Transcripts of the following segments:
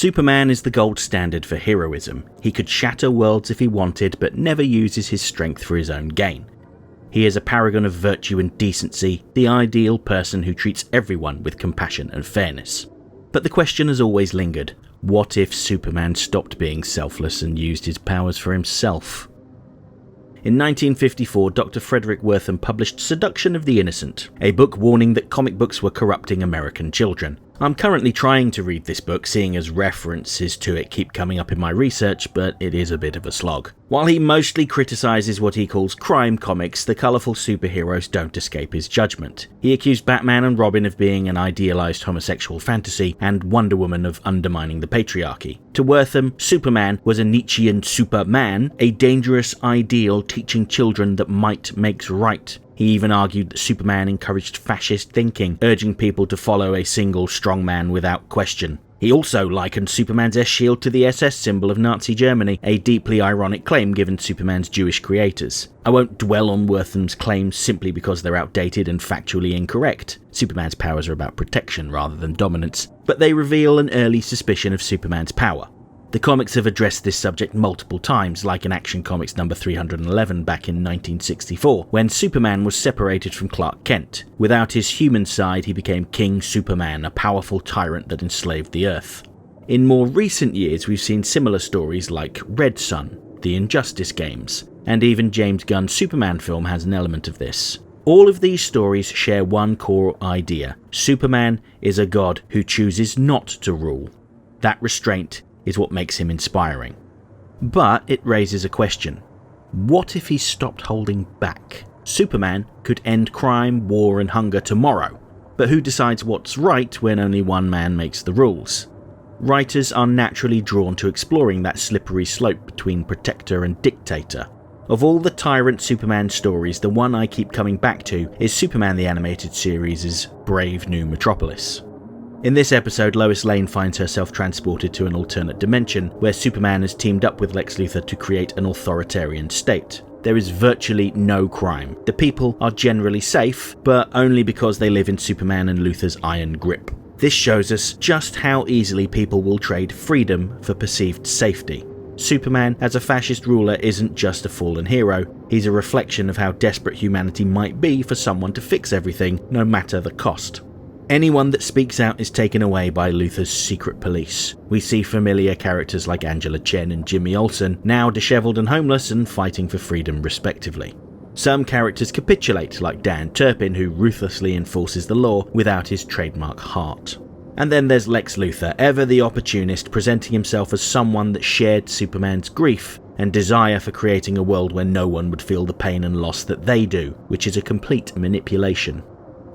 Superman is the gold standard for heroism. He could shatter worlds if he wanted, but never uses his strength for his own gain. He is a paragon of virtue and decency, the ideal person who treats everyone with compassion and fairness. But the question has always lingered: what if Superman stopped being selfless and used his powers for himself? In 1954, Dr. Frederick Wertham published Seduction of the Innocent, a book warning that comic books were corrupting American children. I'm currently trying to read this book, seeing as references to it keep coming up in my research, but it is a bit of a slog. While he mostly criticises what he calls crime comics, the colourful superheroes don't escape his judgment. He accused Batman and Robin of being an idealised homosexual fantasy, and Wonder Woman of undermining the patriarchy. To Wertham, Superman was a Nietzschean Superman, a dangerous ideal teaching children that might makes right. He even argued that Superman encouraged fascist thinking, urging people to follow a single strong man without question. He also likened Superman's S-shield to the SS symbol of Nazi Germany, a deeply ironic claim given Superman's Jewish creators. I won't dwell on Wertham's claims simply because they're outdated and factually incorrect. Superman's powers are about protection rather than dominance, but they reveal an early suspicion of Superman's power. The comics have addressed this subject multiple times, like in Action Comics number 311 back in 1964, when Superman was separated from Clark Kent. Without his human side, he became King Superman, a powerful tyrant that enslaved the Earth. In more recent years, we've seen similar stories like Red Son, the Injustice games, and even James Gunn's Superman film has an element of this. All of these stories share one core idea: Superman is a god who chooses not to rule. That restraint is what makes him inspiring. But it raises a question. What if he stopped holding back? Superman could end crime, war and hunger tomorrow, but who decides what's right when only one man makes the rules? Writers are naturally drawn to exploring that slippery slope between protector and dictator. Of all the Tyrant Superman stories, the one I keep coming back to is Superman the Animated Series' Brave New Metropolis. In this episode, Lois Lane finds herself transported to an alternate dimension where Superman has teamed up with Lex Luthor to create an authoritarian state. There is virtually no crime. The people are generally safe, but only because they live in Superman and Luthor's iron grip. This shows us just how easily people will trade freedom for perceived safety. Superman, as a fascist ruler, isn't just a fallen hero. He's a reflection of how desperate humanity might be for someone to fix everything, no matter the cost. Anyone that speaks out is taken away by Luthor's secret police. We see familiar characters like Angela Chen and Jimmy Olsen, now disheveled and homeless and fighting for freedom respectively. Some characters capitulate, like Dan Turpin, who ruthlessly enforces the law without his trademark heart. And then there's Lex Luthor, ever the opportunist, presenting himself as someone that shared Superman's grief and desire for creating a world where no one would feel the pain and loss that they do, which is a complete manipulation.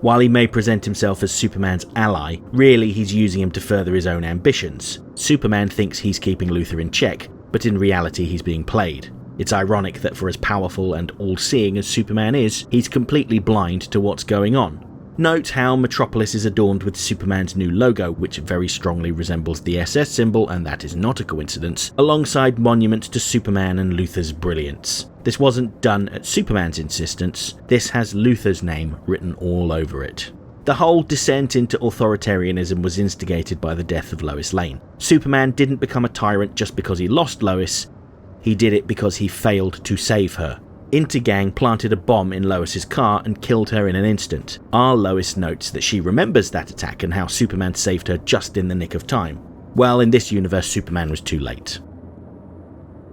While he may present himself as Superman's ally, really he's using him to further his own ambitions. Superman thinks he's keeping Luthor in check, but in reality he's being played. It's ironic that for as powerful and all-seeing as Superman is, he's completely blind to what's going on. Note how Metropolis is adorned with Superman's new logo, which very strongly resembles the SS symbol, and that is not a coincidence, alongside monuments to Superman and Luthor's brilliance. This wasn't done at Superman's insistence, this has Luthor's name written all over it. The whole descent into authoritarianism was instigated by the death of Lois Lane. Superman didn't become a tyrant just because he lost Lois, he did it because he failed to save her. Intergang planted a bomb in Lois's car and killed her in an instant. Our Lois notes that she remembers that attack and how Superman saved her just in the nick of time. Well, in this universe, Superman was too late.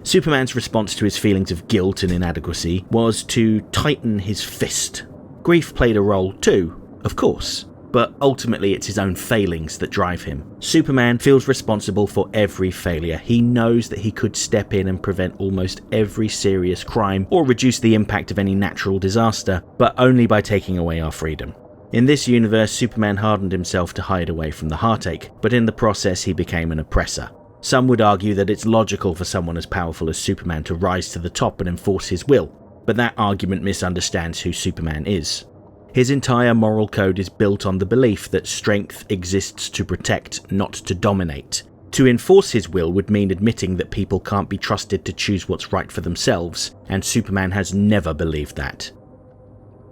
Superman's response to his feelings of guilt and inadequacy was to tighten his fist. Grief played a role too, of course, but ultimately it's his own failings that drive him. Superman feels responsible for every failure. He knows that he could step in and prevent almost every serious crime or reduce the impact of any natural disaster, but only by taking away our freedom. In this universe, Superman hardened himself to hide away from the heartache, but in the process he became an oppressor. Some would argue that it's logical for someone as powerful as Superman to rise to the top and enforce his will, but that argument misunderstands who Superman is. His entire moral code is built on the belief that strength exists to protect, not to dominate. To enforce his will would mean admitting that people can't be trusted to choose what's right for themselves, and Superman has never believed that.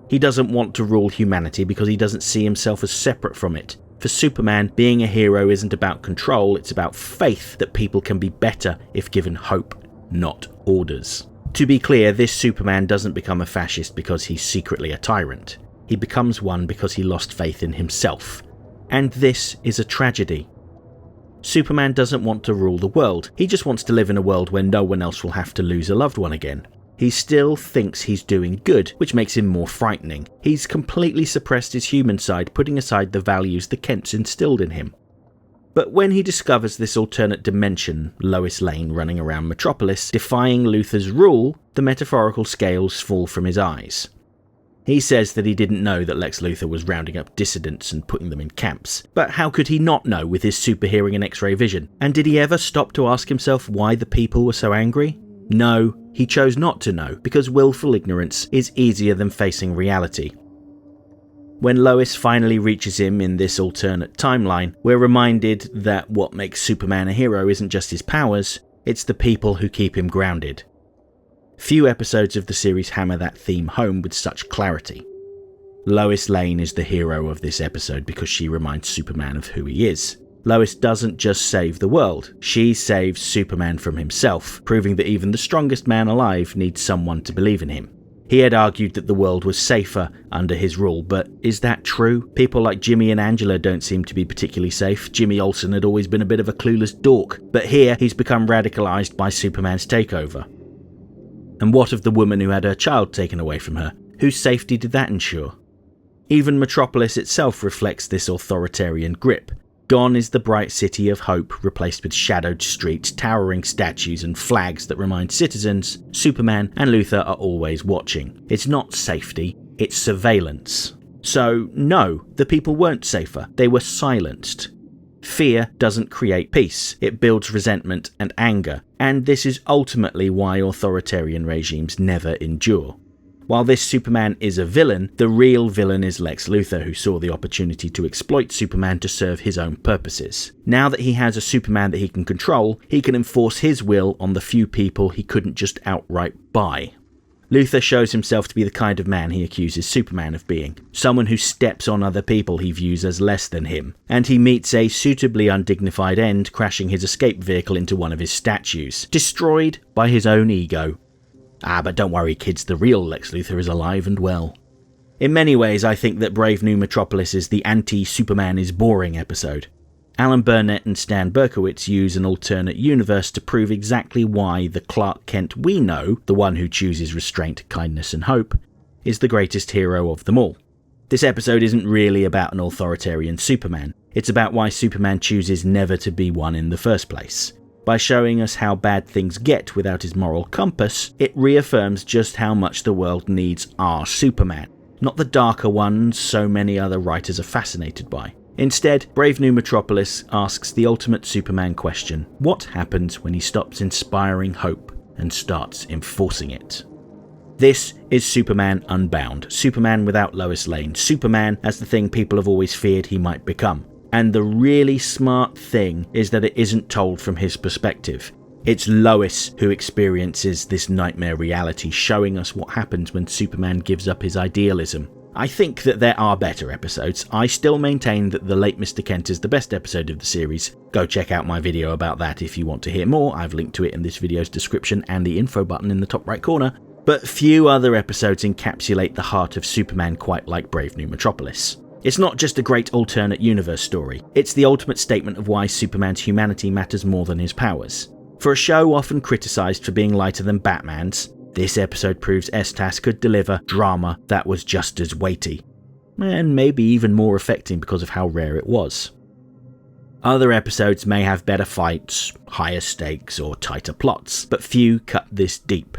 He doesn't want to rule humanity because he doesn't see himself as separate from it. For Superman, being a hero isn't about control, it's about faith that people can be better if given hope, not orders. To be clear, this Superman doesn't become a fascist because he's secretly a tyrant. He becomes one because he lost faith in himself. And this is a tragedy. Superman doesn't want to rule the world, he just wants to live in a world where no one else will have to lose a loved one again. He still thinks he's doing good, which makes him more frightening. He's completely suppressed his human side, putting aside the values the Kents instilled in him. But when he discovers this alternate dimension, Lois Lane running around Metropolis, defying Luthor's rule, the metaphorical scales fall from his eyes. He says that he didn't know that Lex Luthor was rounding up dissidents and putting them in camps. But how could he not know with his super hearing and X-ray vision? And did he ever stop to ask himself why the people were so angry? No, he chose not to know, because willful ignorance is easier than facing reality. When Lois finally reaches him in this alternate timeline, we're reminded that what makes Superman a hero isn't just his powers, it's the people who keep him grounded. Few episodes of the series hammer that theme home with such clarity. Lois Lane is the hero of this episode because she reminds Superman of who he is. Lois doesn't just save the world, she saves Superman from himself, proving that even the strongest man alive needs someone to believe in him. He had argued that the world was safer under his rule, but is that true? People like Jimmy and Angela don't seem to be particularly safe. Jimmy Olsen had always been a bit of a clueless dork, but here he's become radicalized by Superman's takeover. And what of the woman who had her child taken away from her? Whose safety did that ensure? Even Metropolis itself reflects this authoritarian grip. Gone is the bright city of hope, replaced with shadowed streets, towering statues and flags that remind citizens Superman and Luthor are always watching. It's not safety, it's surveillance. So no, the people weren't safer, they were silenced. Fear doesn't create peace, it builds resentment and anger, and this is ultimately why authoritarian regimes never endure. While this Superman is a villain, the real villain is Lex Luthor, who saw the opportunity to exploit Superman to serve his own purposes. Now that he has a Superman that he can control, he can enforce his will on the few people he couldn't just outright buy. Luthor shows himself to be the kind of man he accuses Superman of being, someone who steps on other people he views as less than him, and he meets a suitably undignified end, crashing his escape vehicle into one of his statues, destroyed by his own ego. But don't worry kids, the real Lex Luthor is alive and well. In many ways, I think that Brave New Metropolis is the anti-Superman is boring episode. Alan Burnett and Stan Berkowitz use an alternate universe to prove exactly why the Clark Kent we know, the one who chooses restraint, kindness and hope, is the greatest hero of them all. This episode isn't really about an authoritarian Superman, it's about why Superman chooses never to be one in the first place. By showing us how bad things get without his moral compass, it reaffirms just how much the world needs our Superman, not the darker ones so many other writers are fascinated by. Instead, Brave New Metropolis asks the ultimate Superman question: what happens when he stops inspiring hope and starts enforcing it? This is Superman Unbound, Superman without Lois Lane, Superman as the thing people have always feared he might become. And the really smart thing is that it isn't told from his perspective. It's Lois who experiences this nightmare reality, showing us what happens when Superman gives up his idealism. I think that there are better episodes. I still maintain that The Late Mr. Kent is the best episode of the series. Go check out my video about that if you want to hear more. I've linked to it in this video's description and the info button in the top right corner. But few other episodes encapsulate the heart of Superman quite like Brave New Metropolis. It's not just a great alternate universe story, it's the ultimate statement of why Superman's humanity matters more than his powers. For a show often criticised for being lighter than Batman's, this episode proves Estas could deliver drama that was just as weighty, and maybe even more affecting because of how rare it was. Other episodes may have better fights, higher stakes, or tighter plots, but few cut this deep.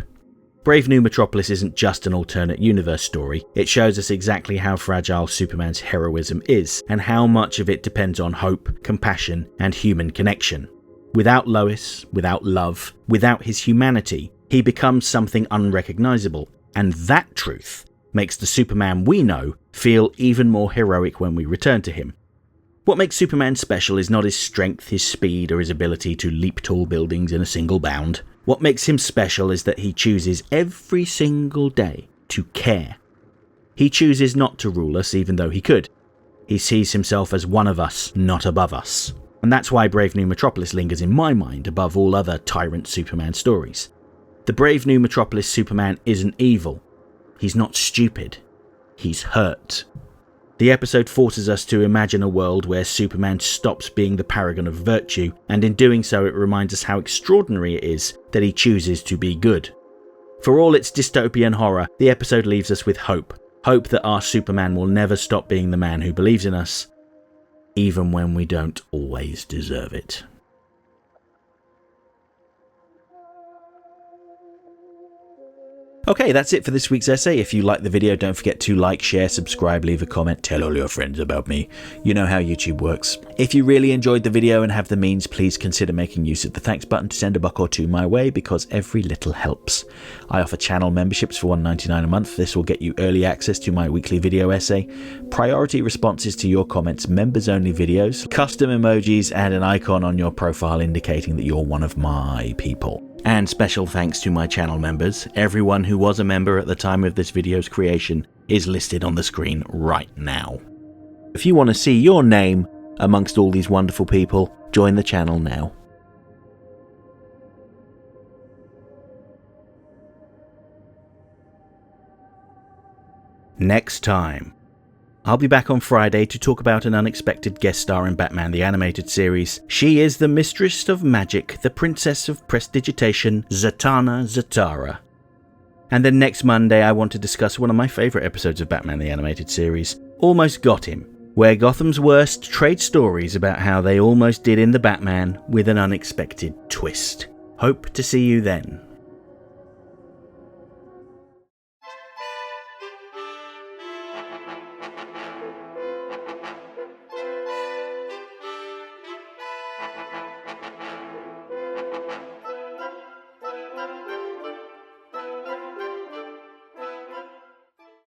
Brave New Metropolis isn't just an alternate universe story, it shows us exactly how fragile Superman's heroism is, and how much of it depends on hope, compassion, and human connection. Without Lois, without love, without his humanity, he becomes something unrecognisable, and that truth makes the Superman we know feel even more heroic when we return to him. What makes Superman special is not his strength, his speed, or his ability to leap tall buildings in a single bound. What makes him special is that he chooses every single day to care. He chooses not to rule us even though he could. He sees himself as one of us, not above us. And that's why Brave New Metropolis lingers in my mind above all other Tyrant Superman stories. The Brave New Metropolis Superman isn't evil. He's not stupid. He's hurt. The episode forces us to imagine a world where Superman stops being the paragon of virtue, and in doing so it reminds us how extraordinary it is that he chooses to be good. For all its dystopian horror, the episode leaves us with hope. Hope that our Superman will never stop being the man who believes in us, even when we don't always deserve it. Okay, that's it for this week's essay. If you liked the video, don't forget to like, share, subscribe, leave a comment, tell all your friends about me. You know how YouTube works. If you really enjoyed the video and have the means, please consider making use of the thanks button to send a buck or two my way, because every little helps. I offer channel memberships for $1.99 a month. This will get you early access to my weekly video essay, priority responses to your comments, members-only videos, custom emojis, and an icon on your profile indicating that you're one of my people. And special thanks to my channel members. Everyone who was a member at the time of this video's creation is listed on the screen right now. If you want to see your name amongst all these wonderful people, join the channel now. Next time. I'll be back on Friday to talk about an unexpected guest star in Batman the Animated Series. She is the Mistress of Magic, the Princess of Prestidigitation, Zatanna Zatara. And then next Monday I want to discuss one of my favourite episodes of Batman the Animated Series, Almost Got Him, where Gotham's worst trade stories about how they almost did in the Batman with an unexpected twist. Hope to see you then.